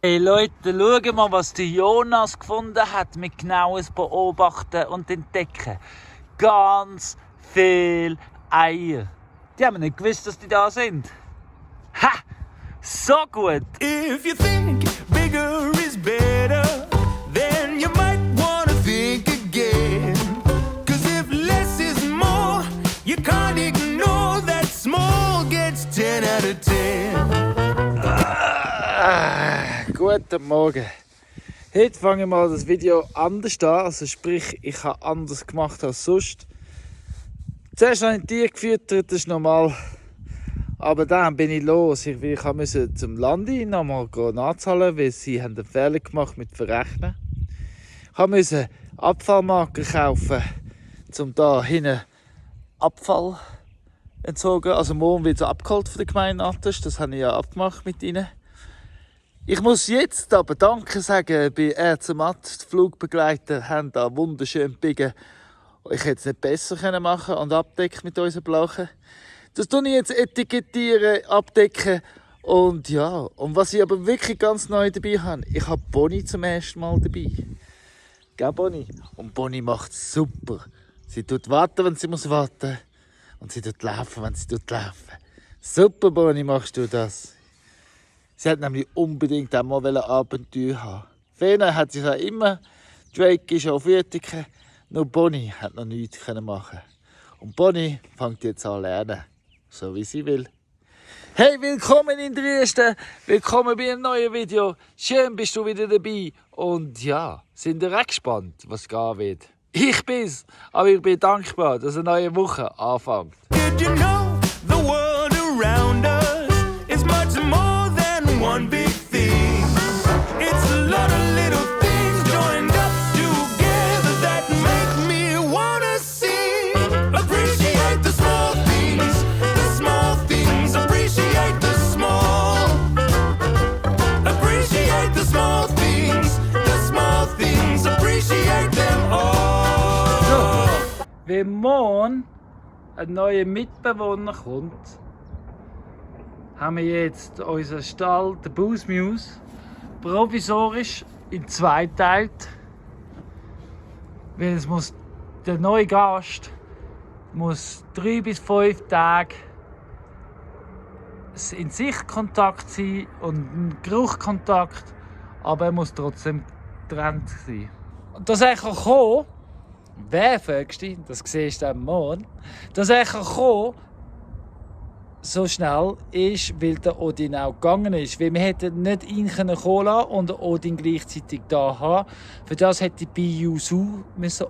Hey Leute, schauen mal, was der Jonas gefunden hat mit genaues Beobachten und Entdecken. Ganz viele Eier. Die haben nicht gewusst, dass die da sind. Ha! So gut! If you think bigger is better, then you might wanna think again. 'Cause if less is more, you can't ignore that small gets 10 out of 10. Guten Morgen. Heute fange ich mal das Video anders an, also sprich, ich habe anders gemacht als sonst. Zuerst habe ich Tiere gefüttert, das ist normal. Aber dann bin ich los. Ich musste zum Landi nochmal nachzahlen, weil sie haben einen Fehler gemacht mit Verrechnen. Ich musste Abfallmarker kaufen, um da hinten Abfall entzogen. Also morgen wird es abgeholt von der Gemeinde Attest. Das habe ich ja abgemacht mit ihnen. Ich muss jetzt aber Danke sagen bei RZ Matt. Die Flugbegleiter haben da wunderschön biegen. Ich hätte es nicht besser machen und abdecken mit unseren Blachen. Das tue ich jetzt etikettieren, abdecken. Und ja, und was ich aber wirklich ganz neu dabei habe, ich habe Bonnie zum ersten Mal dabei. Gell, Bonnie? Und Bonnie macht es super. Sie tut warten, wenn sie muss warten. Und sie tut laufen, wenn sie tut laufen. Super, Bonnie, machst du das. Sie hat nämlich unbedingt auch mal Abenteuer haben. Fena hat sich ja immer, Drake ist auf Uetike, nur Bonnie hat noch nichts machen. Und Bonnie fängt jetzt an zu lernen, so wie sie will. Hey, willkommen in Dresden, willkommen bei einem neuen Video. Schön bist du wieder dabei. Und ja, sind ihr auch gespannt, was gehen wird? Ich bin's, aber ich bin dankbar, dass eine neue Woche anfängt. Did you know the world around us is much more than one big thing? It's a lot of little things joined up together that make me wanna sing. Appreciate the small things, the small things. Appreciate the small. Appreciate the small things, the small things. Appreciate them all. Wenn morgen ein neuer Mitbewohner kommt, haben wir jetzt unseren Stall, den Booze Muse, provisorisch in zwei teilt. Weil der neue Gast muss 3 bis 5 Tage in Sichtkontakt sein und ein Geruchkontakt, aber er muss trotzdem getrennt sein. Und dass er kommen kann, wer fragst du? Das siehst du am Morgen. Dass er kommen so schnell ist, weil der Odin auch gegangen ist. Weil wir hätten nicht ihn kommen lassen und den Odin gleichzeitig da haben. Für das hätte Be You Zoo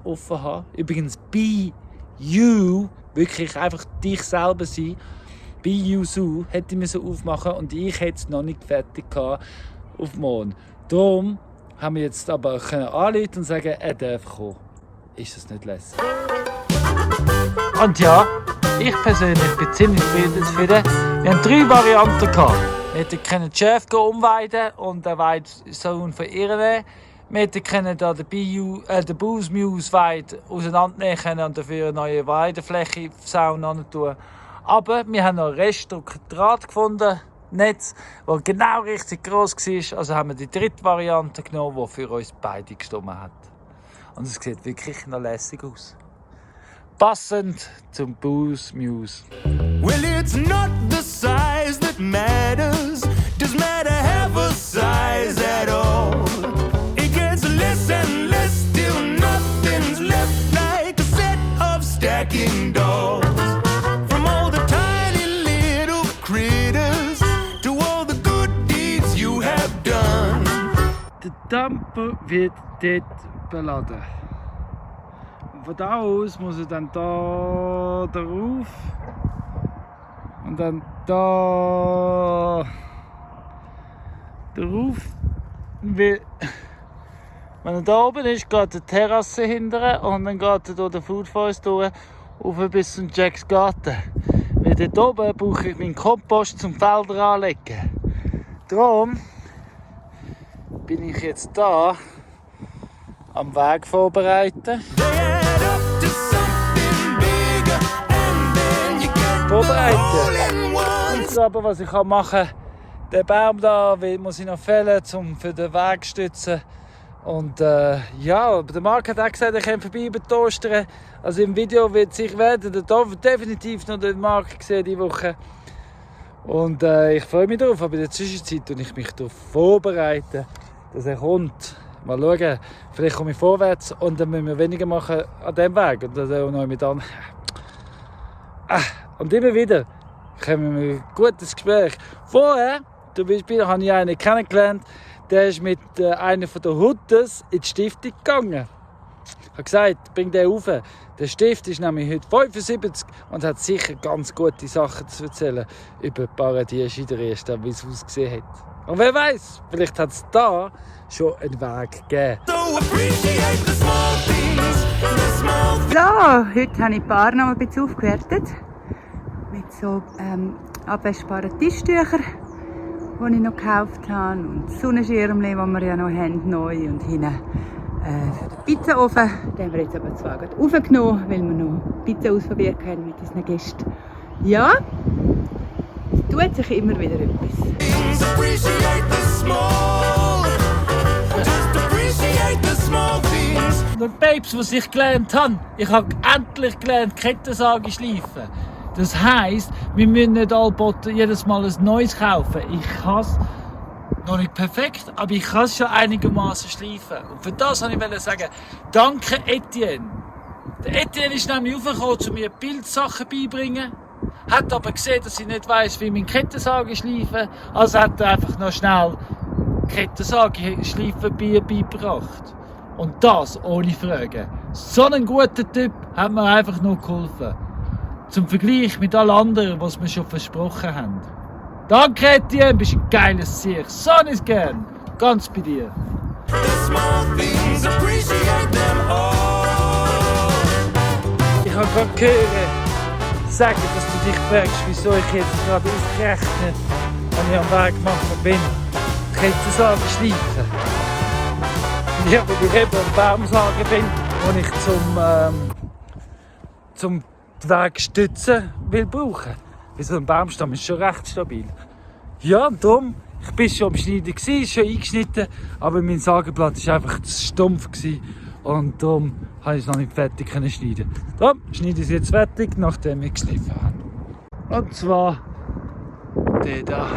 offen haben. Übrigens, Be You, wirklich einfach dich selber sein. Be You Zoo hätte ich aufmachen und ich hätte es noch nicht fertig gehabt auf morgen. Darum haben wir jetzt aber anrufen und sagen, er darf kommen. Ist das nicht lässig? Und ja, ich persönlich bin ziemlich zufrieden. Wir haben 3 Varianten gehabt. Wir hätten den Chef umweiden und den Weidsohn verirren. Wir hätten den Booze Muse Weid auseinandernehmen und dafür eine neue Weidefläche Sauna tun. Aber wir haben noch ein Restdraht gefunden, Netz, das genau richtig gross war. Also haben wir die 3. Variante genommen, die für uns beide gestimmt hat. Und es sieht wirklich noch lässig aus. Passend zum Booze Muse. Well, it's not the size that matters. Does matter have a size at all? It gets less and less till nothing's left, like a set of stacking dolls. From all the tiny little critters to all the good deeds you have done. Der Dampfer wird dort beladen. Von da aus muss er dann da drauf und dann da drauf. Wenn er da oben ist, geht die Terrasse hinterher und dann geht er durch den Food Forest durch auf bis zum Jacks Garten. Weil dort oben brauche ich meinen Kompost zum Felder anlegen. Darum bin ich jetzt da am Weg vorbereiten. They add up to something bigger and vorbereiten. All-in-one. Und aber was ich machen kann, den Baum da muss ich noch fällen, um für den Weg zu stützen. Und ja, der Marc hat auch gesagt, er kommt vorbei über die Ostern. Also im Video wird sich werden definitiv noch den Marc sehen diese Woche. Und ich freue mich darauf, aber in der Zwischenzeit tue ich mich darauf vorbereiten, dass er kommt. Mal schauen, vielleicht komme ich vorwärts und dann müssen wir weniger machen an diesem Weg. Und dann auch noch mit an. Und immer wieder kommen wir ein gutes Gespräch. Vorher, zum Beispiel, habe ich einen kennengelernt, der ist mit einer der Hutters in die Stiftung gegangen. Ich habe gesagt, bring den rauf. Der Stift ist nämlich heute 75 und hat sicher ganz gute Sachen zu erzählen über Paradies in der Ersten, wie es ausgesehen hat. Und wer weiß, vielleicht hat es da schon einen Weg gegeben. So appreciate the small things, the small things. So, heute habe ich die Bar noch ein bisschen aufgewertet. Mit so abwaschbaren Tischtüchern, die ich noch gekauft habe. Und Sonnenschirmchen, die wir ja noch haben, neu. Und hinten für den Pizzaofen. Den haben wir jetzt aber zwar gerade aufgenommen, weil wir noch Pizza ausprobiert haben mit unseren Gästen. Ja, es tut sich immer wieder etwas. Appreciate the small. Just appreciate the small things. Und Babes, was ich gelernt habe, ich habe endlich gelernt, Kettensäge schleifen. Das heisst, wir müssen nicht jedes Mal ein neues kaufen. Ich kann es noch nicht perfekt, aber ich kann es schon einigermaßen schleifen. Und für das wollte ich sagen, danke Etienne. Der Etienne ist nämlich aufgekommen, um mir Bildsachen beibringen. Hat aber gesehen, dass ich nicht weiss, wie man Kettensäge schleifen. Also hat er einfach noch schnell Kettensäge schleifen beigebracht. Und das ohne Fragen. So ein guter Typ hat mir einfach nur geholfen. Zum Vergleich mit allen anderen, was wir schon versprochen haben. Danke Etienne, bist ein geiles Sieg. So ist gern. Ganz bei dir. The small things, appreciate them all. Ich habe gerade gehört, sagen, dass du dich fragst, wieso ich jetzt gerade ausgerechnet, wenn ich am Weg gemacht bin, Kettensäge schleifen. Ja, weil ich eben am Baumsagen bin, wo ich zum den Weg stützen will brauchen. Weil so ein Baumstamm ist schon recht stabil. Ja, und darum, ich war schon am Schneiden, schon eingeschnitten, aber mein Sagenblatt war einfach zu stumpf. Und darum konnte ich es noch nicht fertig schneiden. Darum schneide ich es jetzt fertig, nachdem ich geschliffen habe. Und zwar der da.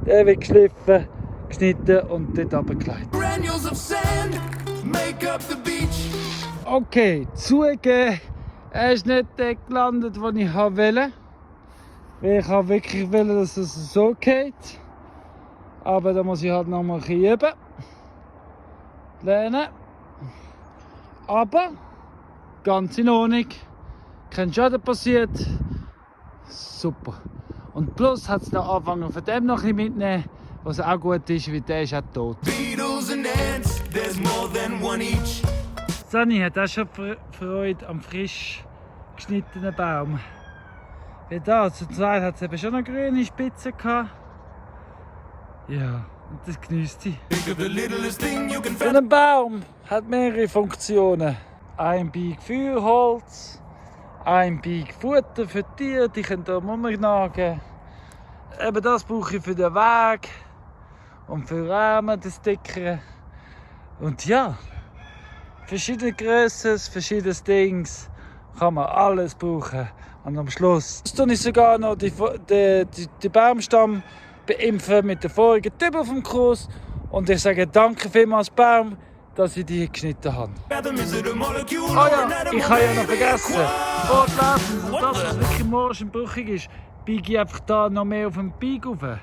Der wird geschliffen, geschnitten und dort runtergelegt. Granules of sand make up the beach. Okay, zugegeben, er ist nicht dort gelandet, wo ich wollte. Weil ich wirklich wollte, dass es so geht. Aber da muss ich halt noch mal ein bisschen üben. Lernen. Aber ganz in Ordnung. Kein Schaden passiert. Super. Und plus hat es noch angefangen von dem noch ein bisschen mitnehmen, was auch gut ist, weil der ist auch tot. Beetles and ants, there's more than one each. Sunny hat auch schon Freude am frisch geschnittenen Baum. Wie da, zur Zeit hat es eben schon noch grüne Spitzen gehabt. Ja, und das genießt sie. Think of the littlest thing you can So find. ein Baum hat mehrere Funktionen. Ein Beig Feuerholz, ein Beig Futter für die Tiere, die können hier rumnagen. Eben das brauche ich für den Weg und für Rahmen, das Dickere. Und ja, verschiedene Grössen, verschiedene Dings, kann man alles brauchen. Und am Schluss tue ich sogar noch die Baumstamm beimpfen mit den vorigen Typen vom Kurs. Und ich sage danke vielmals Baum, dass ich die geschnitten habe. Atom, is it a molecule Oh or an ja, atom ich of habe ja noch baby vergessen. quad? Fortlaufen, What das, the- was wirklich morgenbrüchig ist, biege ich einfach da noch mehr auf den Beig rauf.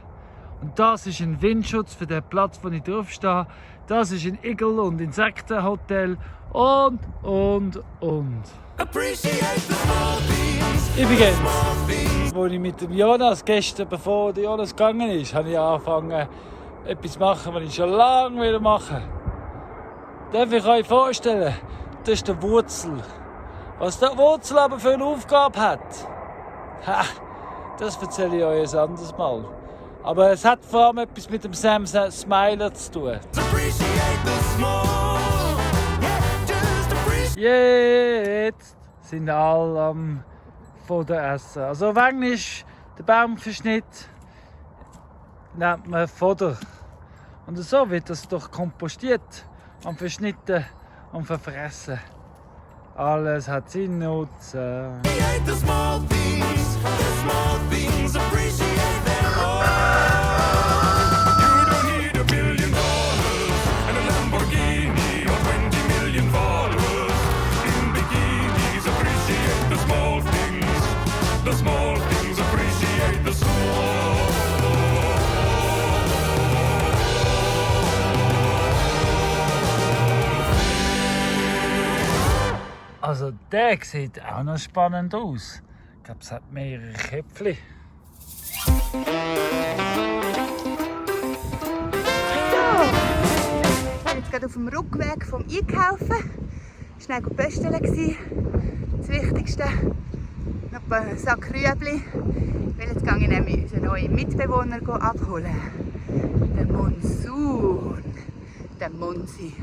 Und das ist ein Windschutz für den Platz, wo ich drauf stehe. Das ist ein Igel- und Insektenhotel und. Appreciate the small things, Übrigens, small things. als ich mit dem Jonas gestern, bevor der Jonas gegangen ist, habe ich angefangen, etwas zu machen, was ich schon lange machen will. Darf ich euch vorstellen, das ist der Wurzel. Was der Wurzel aber für eine Aufgabe hat, das erzähle ich euch ein anderes Mal. Aber es hat vor allem etwas mit dem Sam Smiler zu tun. Appreciate the small. Yeah, just appreciate. Jetzt sind alle am von der Essen. Also auf Englisch, der Baumverschnitt nennt man Fodder. Und so wird das doch kompostiert und verschnitten und verfressen. Alles hat seinen Nutzen. Appreciate the small things, appreciate them all. You don't need $1 billion and a Lamborghini or 20 million followers in bikinis. Appreciate the small things, appreciate the small. Also der sieht auch noch spannend aus. Ich glaube, es hat mehrere Köpfchen. Ich bin jetzt gerade auf dem Rückweg vom Einkaufen. Schnell pösteln. Das Wichtigste. Noch ein Sack Rüebli. Weil jetzt gehe ich nämlich unseren neuen Mitbewohner abholen. Der Monsun. Der Monsi.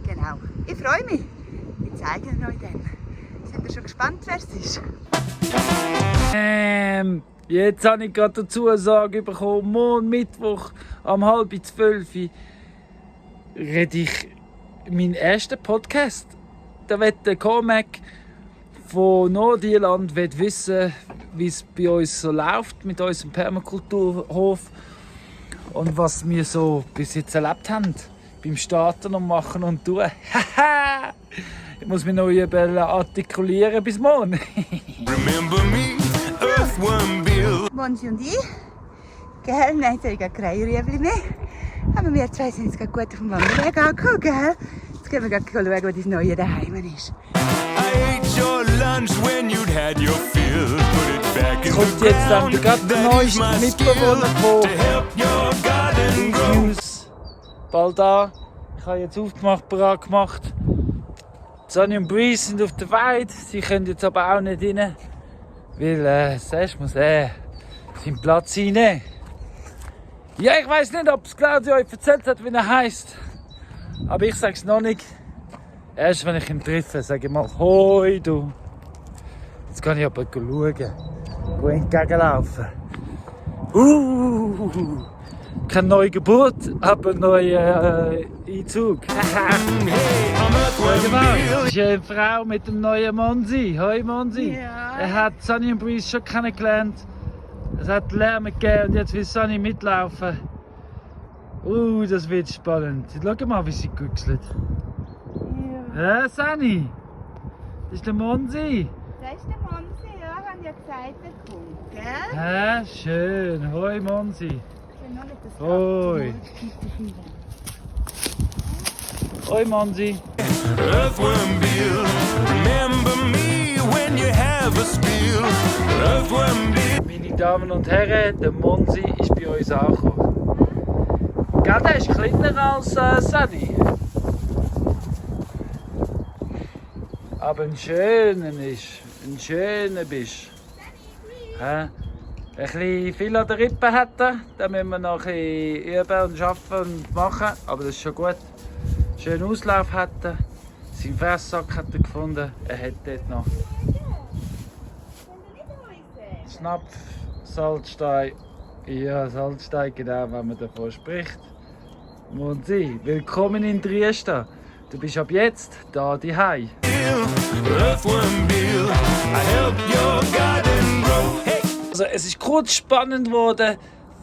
Genau. Ich freue mich. Ich zeige ihn euch dann. Sind ihr schon gespannt, wer es ist? Jetzt habe ich gerade dazu eine Zusage bekommen, morgen Mittwoch um 11:30 rede ich meinen ersten Podcast. Da wird der Cormac von Nordirland wissen, wie es bei uns so läuft mit unserem Permakulturhof und was wir so bis jetzt erlebt haben beim Starten und Machen und Tun. Ich muss mich noch artikulieren bis morgen. Remember me, Earthworm Bill. Monsi und ich. Gell? Nein, jetzt habe ich gar keine Rüebli mehr. Aber wir zwei sind jetzt gerade gut auf dem Wanderweg angekommen, gell? Jetzt gehen wir gerade schauen, wo das Neue daheim ist. I ate your lunch when you'd had your fill. Put it back in Kommt the jetzt dann ground. gerade der That is neueste my Mitbewohner skill von to help your garden grow. News. Bald da. Ich habe jetzt aufgemacht, bereit gemacht. Sonny und Breeze sind auf der Weide. Sie können jetzt aber auch nicht rein. Weil, zuerst muss seinen Platz einnehmen. Ja, ich weiss nicht, ob es Claudio euch erzählt hat, wie er heisst. Aber ich sage es noch nicht. Erst wenn ich ihn treffe, sage ich mal, hoi du. Jetzt kann ich aber schauen. Go entgegenlaufen. Keine neue Geburt, aber neuer Einzug. Hey, I'm Earthworm Bill. Das ist eine Frau mit dem neuen Monsi. Hoi Monsi. Ja. Er hat Sonny und Breeze schon kennengelernt. Es hat Lärm gegeben und jetzt will Sonny mitlaufen. Das wird spannend. Schau mal, wie sie güchselt. Ja, Sonny. Das ist der Monsi. Das ist der Monsi, ja, wenn ihr gesagt bekommt, gell? Ja, schön. Hoi Monsi. Ich will noch nicht das Hoi. Hoi Monsi. Earthworm Bill. Remember me when you have a spill. Earthworm Bill. Meine Damen und Herren, der Monsi ist bei uns angekommen. Gell, der ist kleiner als Sunny. Aber ein schöner ist. Ein schöner bist. Ein bisschen viel an der Rippe hat er. Da müssen wir noch ein bisschen üben und arbeiten und machen. Aber das ist schon gut. Schönen Auslauf hat er. Seinen Fresssack hat er gefunden. Er hat dort noch Snapf, Salzstein. Ja, Salzstein, genau, wenn man davon spricht. Monsi, willkommen in Trieste. Du bist ab jetzt da daheim. Earthworm Bill. I help your garden grow. Hey. Also, es ist kurz spannend geworden.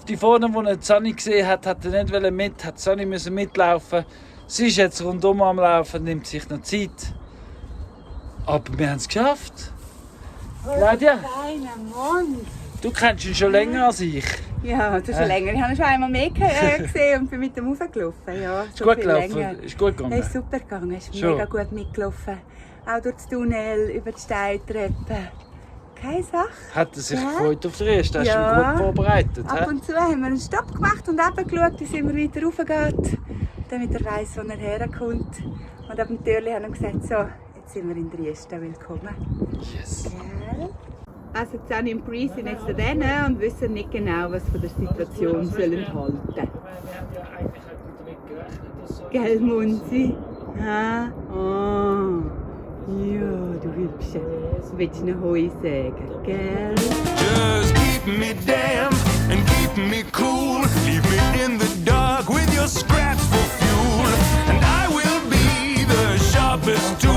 Die vorne, die er Sonny gesehen hat, hat er nicht mit, hat Sonny müssen mitlaufen. Sie ist jetzt rundum am Laufen, nimmt sich noch Zeit. Aber wir haben es geschafft. Claudia, Kleiner Mond. du kennst ihn schon länger als ich. Ja, das ist schon länger. Ich habe ihn schon einmal mehr gesehen und bin mit ihm raufgelaufen. Ja, Ist so gut viel gelaufen? länger. Ist gut gegangen? Er ist super gegangen, er ist Schon. mega gut mitgelaufen. Auch durch das Tunnel, über die Steintreppe. Keine Sache. Hat er sich Ja. gefreut auf die Reste? Hast du Ja. ihn gut vorbereitet? Ab und zu haben wir einen Stopp gemacht und eben geschaut, dass er weiter raufgeht, damit er weiss, wo er herkommt. Und ab dem Türchen haben wir gesagt, so, jetzt sind wir in Trieste, willkommen. Yes. Gell? Also Sunny und Breeze sind jetzt da und wissen nicht genau, was von der Situation sollen halten. Wir haben ja eigentlich damit gerechnet, dass so Gell, Munzi? Ha? Oh. Ja, du Hübsche. Du willst noch Heu sagen, gell? Just keep me damp and keep me cool. Leave me in the dark with your scraps for fuel. And I will be the sharpest tool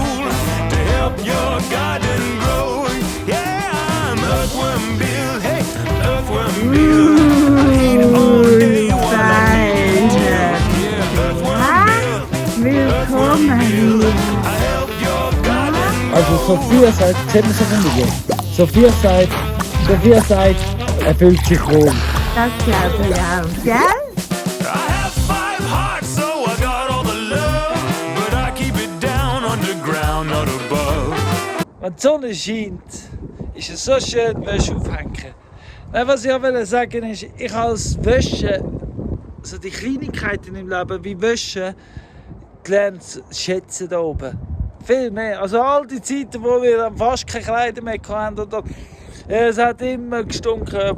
to help your garden grow. Yeah, I'm Earthworm Bill. Hey, Earthworm Bill. I eat all day while I'm here. Yeah, Earthworm Bill. Willkommen hier. I help your garden. Also Sophia sagt, kennt ihr Sophia sagt, er fühlt sich wohl. Das glaube ich auch, gell? I have 5 hearts, so I got all the love. But I keep it down underground, not above. Wenn die Sonne scheint, ist es so schön, Wäsche aufhängen. Nein, was ich auch sagen ist, ich als Wäsche, so die Kleinigkeiten im Leben wie Wäsche, gelernt zu schätzen da oben. Viel mehr. Also all die Zeiten, wo wir dann fast keine Kleider mehr hatten oder es hat immer gestunken,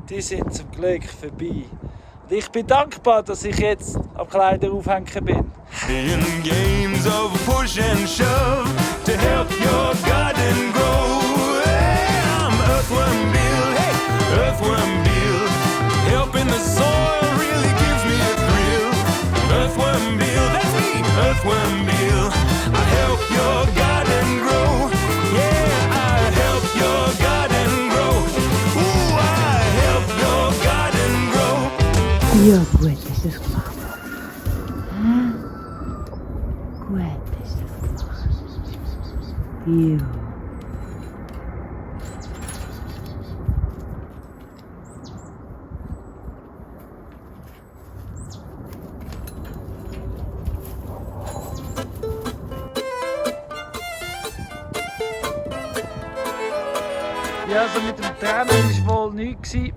die sind zum Glück vorbei. Und ich bin dankbar, dass ich jetzt am Kleider aufhängen bin. In games of push and shove to help your garden grow. Hey, I'm Earthworm Bill. Hey, Earthworm Bill. Helping the soil really gives me a thrill. Earthworm Bill, that's me. Earthworm Bill. I help your garden grow. Yeah, I help your garden grow. Ooh, I help your garden grow. Ja, gut hast du es gemacht. Gut hast du es gemacht. Ja. Ja, also mit dem Trennen war wohl nichts. Wir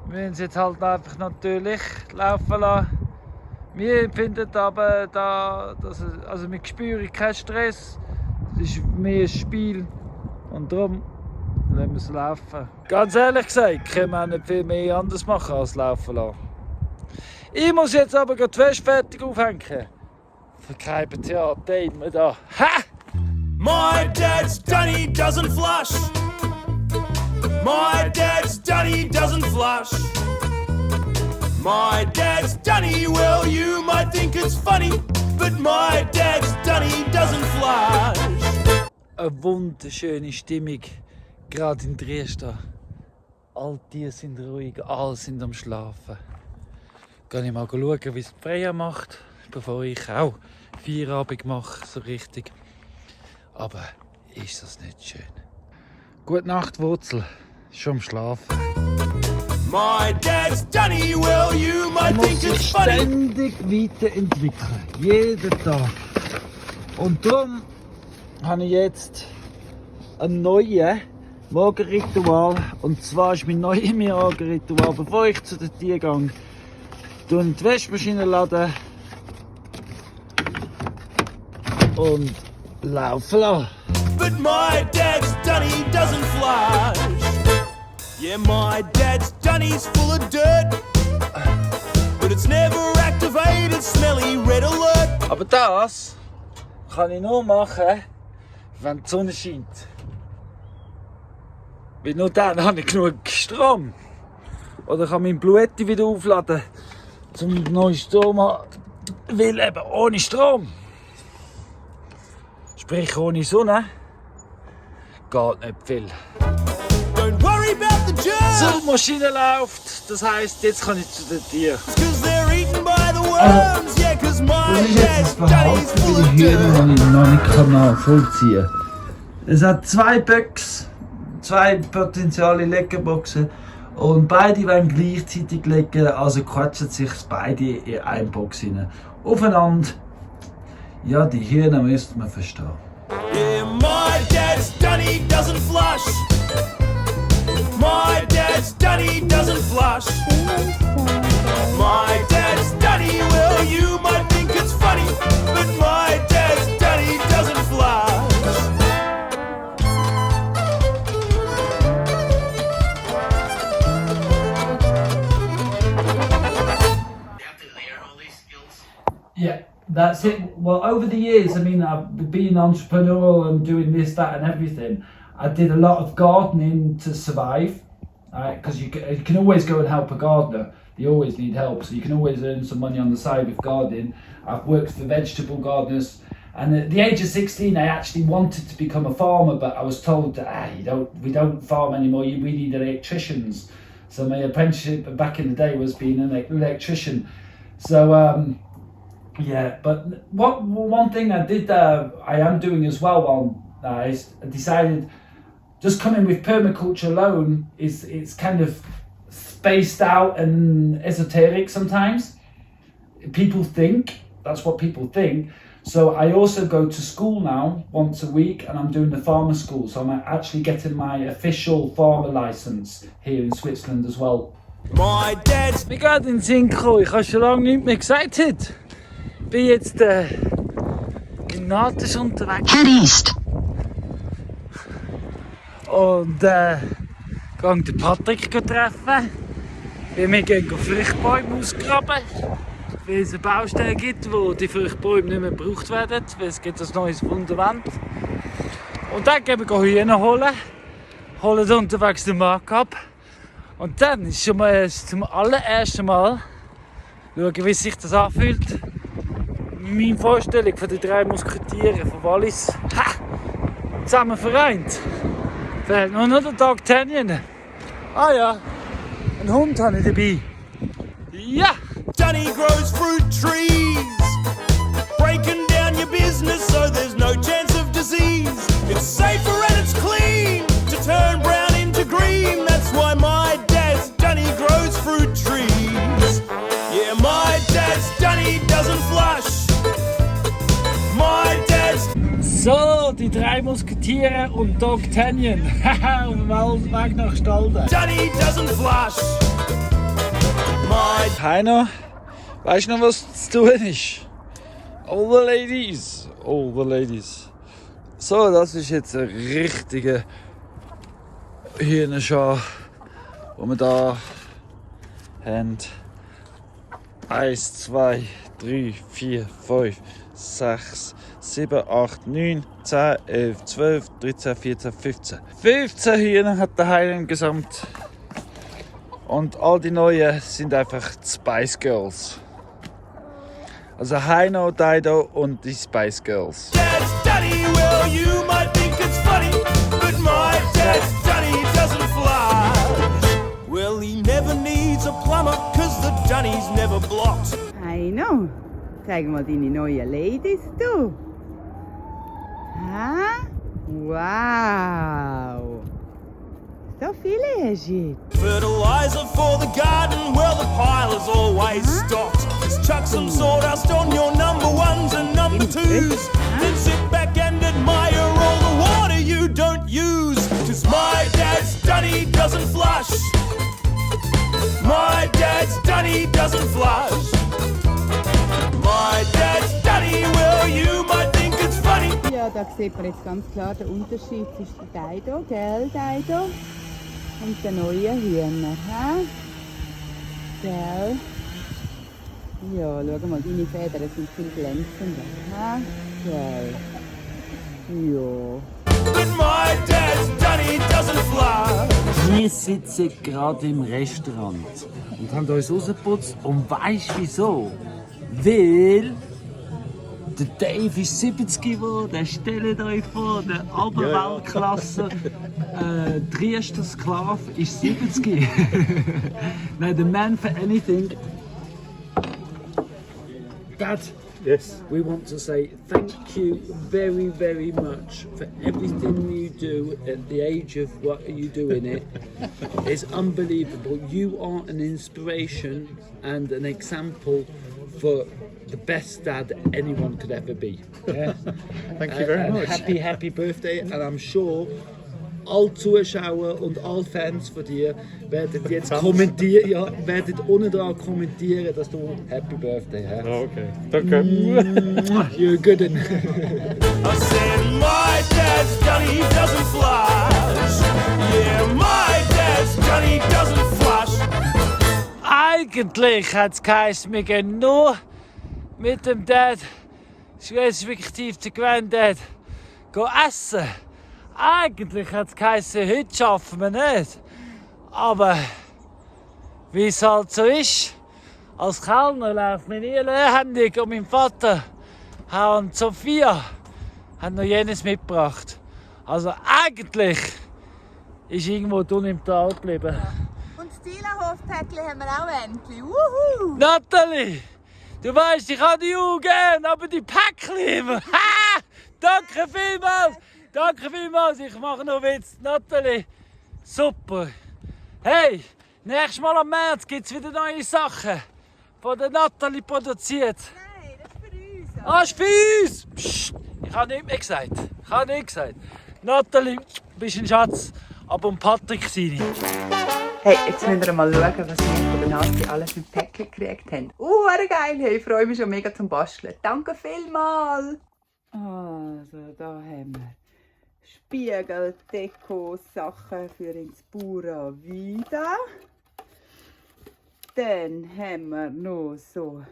müssen es jetzt halt einfach natürlich laufen lassen. Wir empfinden aber, also wir spüren keinen Stress. Es ist mehr ein Spiel und darum lassen wir es laufen. Ganz ehrlich gesagt, können wir auch nicht viel mehr anders machen als laufen lassen. Ich muss jetzt aber die Wäsche fertig aufhängen. Verkeiben Theater immer da. Ha! My dad's done, he doesn't flush. My dad's done, he doesn't flush. My dad's done, well, you might think it's funny, but my dad's done, he doesn't flush. Eine wunderschöne Stimmung, gerade in Dresden. All die sind ruhig, alle sind am Schlafen. Gehe ich mal schauen, wie es Freya macht, bevor ich auch Feierabend mache, so richtig. Aber ist das nicht schön? Gute Nacht, Wurzel. Schon am Schlafen. My dad's done, well, you might think it's funny. Ständig weiterentwickeln. Jeden Tag. Und darum habe ich jetzt ein neues Morgenritual. Und zwar ist mein neues Morgenritual, bevor ich zu den Tieren gehe, die Waschmaschine laden und laufen lassen. But my dad's done, he doesn't flush. Yeah, my dad's done, he's full of dirt. But it's never activated, smelly red alert. Aber das kann ich nur machen, wenn die Sonne scheint. Weil nur dann habe ich genug Strom. Oder kann mein Bluetti wieder aufladen, um neuen Strom zu haben. Weil eben ohne Strom, sprich ohne Sonne, geht nicht viel. Don't worry about the germs, So, die Maschine läuft, das heisst, jetzt kann ich zu den Tieren. 'cause they're eaten by the worms. Yeah, 'cause my Das ist jetzt dad's das done, he's Verhalten full bei of den Hühnern, dirt. das ich noch nicht nachvollziehen kann. Es hat zwei Böcke, zwei potenzielle Leckerboxen und beide wollen gleichzeitig legen, also quetschen sich beide in eine Box rein. Aufeinander. Ja, die Hühner müsste man verstehen. Yeah, my dad's done, he doesn't flush. My dad's done, he doesn't flush. My dad's done, well, you might think it's funny, but my dad's done, he doesn't flush. Yeah, that's it. Well, over the years, I mean, I've been entrepreneurial and doing this, that, and everything. I did a lot of gardening to survive, because you can always go and help a gardener. They always need help, so you can always earn some money on the side with gardening. I've worked for vegetable gardeners, and at the age of 16, I actually wanted to become a farmer, but I was told that we don't farm anymore. We need electricians. So my apprenticeship back in the day was being an electrician. So yeah, but one thing I did, I am doing as well. I decided just coming with permaculture alone it's kind of spaced out and esoteric sometimes. That's what people think. So I also go to school now once a week, and I'm doing the farmer school. So I'm actually getting my official farmer license here in Switzerland as well. My dad's Mir geht in den Sinn gekommen, ich habe schon lange nichts mehr gesagt heute. Ich bin jetzt in Natisch unterwegs. Head east. Und gehe den Patrick treffen. Wir gehen Fruchtbäume ausgraben. Weil es eine Baustelle gibt, wo die Fruchtbäume nicht mehr gebraucht werden, weil es gibt ein neues Fundament. Und dann gehen wir Hühner holen unterwegs den Markt ab. Und dann ist schon mal zum allerersten Mal schauen, wie sich das anfühlt. Meine Vorstellung von den 3 Musketieren von Wallis zusammen vereint. Fehlt nur noch der D'Artagnan. Ah ja, einen Hund habe ich dabei. Ja! Dunny grows fruit trees, breaking down your business so there's no chance of disease. It's safer and it's clean to turn brown into green. That's why my dad's Dunny grows fruit trees. Yeah, my dad's Dunny doesn't flush. My dad's So, die 3 Musketiere und D'Artagnan. Haha, auf dem Weg nach Stalden. Dunny doesn't flush. My Heiner, weißt du noch, was zu tun ist? All the ladies. All the ladies. So, das ist jetzt ein richtiger Hühnerschar, wo wir da haben. 1, 2, 3, 4, 5, 6, 7, 8, 9, 10, 11, 12, 13, 14, 15. 15 Hühner hat der Heiner gesamt. Und all die neuen sind einfach die Spice Girls. Also Heino, Dido und die Spice Girls. dad's Dunny, well, you might think it's funny, but my dad's Dunny doesn't fly. Well, he never needs a plumber, cause the Dunny's never blocked. Heino, zeig mal deine neuen Ladies, du. Hä? Wow. So viele hast du jetzt. Fertilizer for the garden, well, the pile is always stocked. Just chuck some sawdust on your number 1s and number 2s. Then sit back and admire all the water you don't use. Cause my dad's Dunny doesn't flush. My dad's Dunny doesn't flush. My dad's Dunny, well, you might think it's funny. Ja, da sieht man jetzt ganz klar den Unterschied zwischen Dido, gell, Dido, und den neuen Hühnern. Hä? Gell? Ja, schau mal, deine Federn sind viel glänzender. Hä? Gell? Ja. But my dad's Dunny doesn't flush. Wir sitzen gerade im Restaurant und haben uns rausgeputzt. Und weißt du wieso? Weil der Dave ist 70 geworden. Stellt euch vor, der Oberweltklasse Triester Sklav ist 70. Now the man for anything. Dad, Yes. we want to say thank you very, very much for everything you do at the age of what you're doing it. It's unbelievable. You are an inspiration and an example for the best dad anyone could ever be. Yeah? Thank you very And much. happy birthday, and I'm sure all Zuschauer und all Fans von dir werden jetzt kommentieren, ja, werden unten dran kommentieren, dass du Happy Birthday hast. Oh, okay. Danke. You're a good one. I said my dad's Dunny doesn't flush. Yeah, my dad's Dunny doesn't flush. Eigentlich hat es geheißen, wir gehen nur mit dem Dad Es ist wirklich tief zu gewöhnt, dort gehen essen. Eigentlich hat es geheißen, heute schaffen wir nicht. Aber wie es halt so ist, als Kellner läuft mir nie leerhändig und mein Vater und Sophia haben noch jenes mitgebracht. Also eigentlich ist irgendwo unten im Tal geblieben. Und das Zielenhofpäckchen haben wir auch endlich. Wuhu! Nathalie, du weißt, ich habe die auch gern, aber die Päckchen immer. Ha! Danke vielmals! Danke vielmals, ich mache noch Witz. Nathalie, super. Hey, nächstes Mal am März gibt es wieder neue Sachen. Von der Nathalie produziert. Nein, das ist für uns. Ah, ist für uns! Psst, ich habe nichts mehr gesagt. Ich habe nichts gesagt. Nathalie, du bist ein Schatz. Aber um Patrick seine. Hey, jetzt müssen wir mal schauen, was wir von der Nasti alles mit Päckchen gekriegt haben. Geil! Hey, ich freue mich schon mega zum Basteln. Danke vielmals! Also, da haben wir Spiegel, Deko, Sachen für ins Pura Vida. Dann haben wir noch so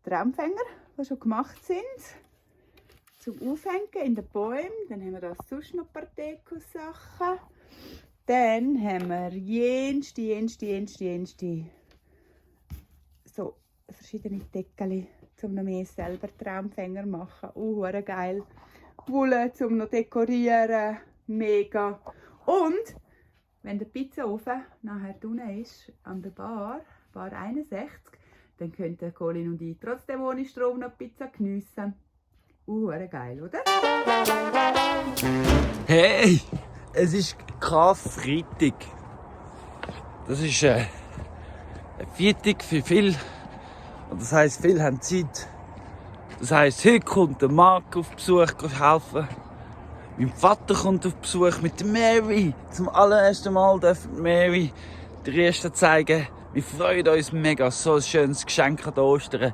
Traumfänger, die schon gemacht sind. Zum Aufhängen in den Bäumen. Dann haben wir da sonst noch ein paar Deko-Sachen. Dann haben wir jenste so verschiedene Deckel, um noch mehr selber Traumfänger zu machen. Geil. Wolle zum noch dekorieren. Mega. Und wenn der Pizzaofen nachher unten ist, an der Bar 61, dann könnt Colin und ich trotzdem ohne Strom noch Pizza geniessen. Geil, oder? Hey, es ist Karfreitag. Das ist ein Viertag für viele. Und das heisst, viele haben Zeit. Das heisst, heute kommt der Marc auf Besuch helfen. Mein Vater kommt auf Besuch mit der Mary. Zum allerersten Mal dürfen Mary der Erste zeigen. Wir freuen uns mega, so ein schönes Geschenk an Ostern,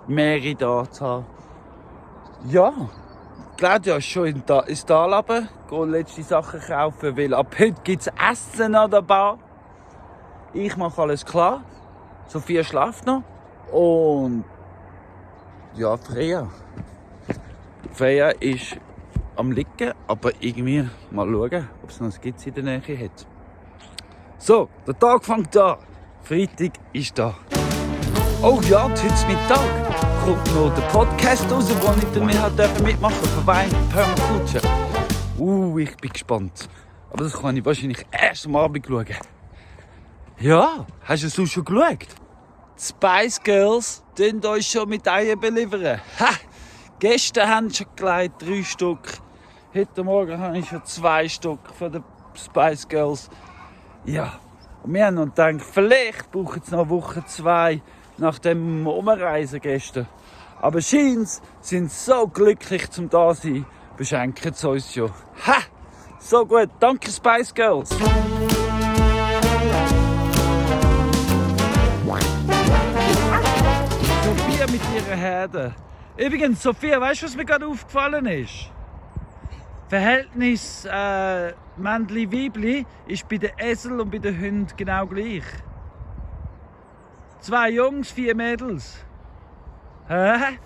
Mary da zu haben. Ja, Claudia ist schon ins Tal runter, geht letzte Sachen kaufen, weil ab heute gibt es Essen an der Bar. Ich mache alles klar. Sophia schläft noch. Und ja, Freya ist am Liegen, aber irgendwie mal schauen, ob es noch ein Gitz in der Nähe hat. So, der Tag fängt an. Freitag ist da. Oh ja, und heute Mittag kommt noch der Podcast raus, den ich damit mitmachen durfte, von Wein Permaculture. Ich bin gespannt. Aber das kann ich wahrscheinlich erst am Abend schauen. Ja, hast du es schon geschaut? Die Spice Girls tun uns schon mit Eiern beliefern. Ha! Gestern haben sie schon gelegt, 3 Stück. Heute Morgen habe ich schon 2 Stück von den Spice Girls. Ja, und wir haben uns gedacht, vielleicht brauchen sie noch eine Woche, 2 nach dem Umreisen gestern. Aber scheinbar sind sie so glücklich zum Dasein, beschenken sie uns schon. Ha! So gut, danke Spice Girls! Sophia mit ihrer Herde. Übrigens, Sophia, weißt du, was mir gerade aufgefallen ist? Verhältnis Männli-Weibli ist bei den Esel und bei den Hunden genau gleich. 2 Jungs, 4 Mädels. Hä?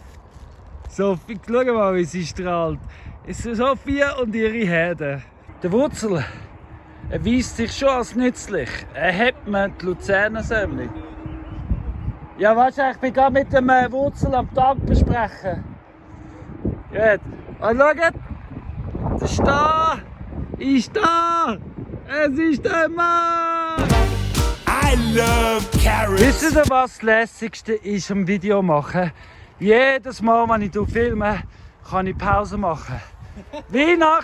Sophie, schau mal, wie sie strahlt. Es ist Sophia und ihre Herde. Der Wurzel erweist sich schon als nützlich. Er hat mir die Luzerner Sämli. Ja, weißt du, ich bin gerade mit dem Wurzel am Tag besprechen. Gut. Und schaut, der Star ist da. Es ist der Mann. I love carrots. Wisst ihr, was das Lässigste ist am Video machen? Jedes Mal, wenn ich filme, kann ich Pause machen. Wie nach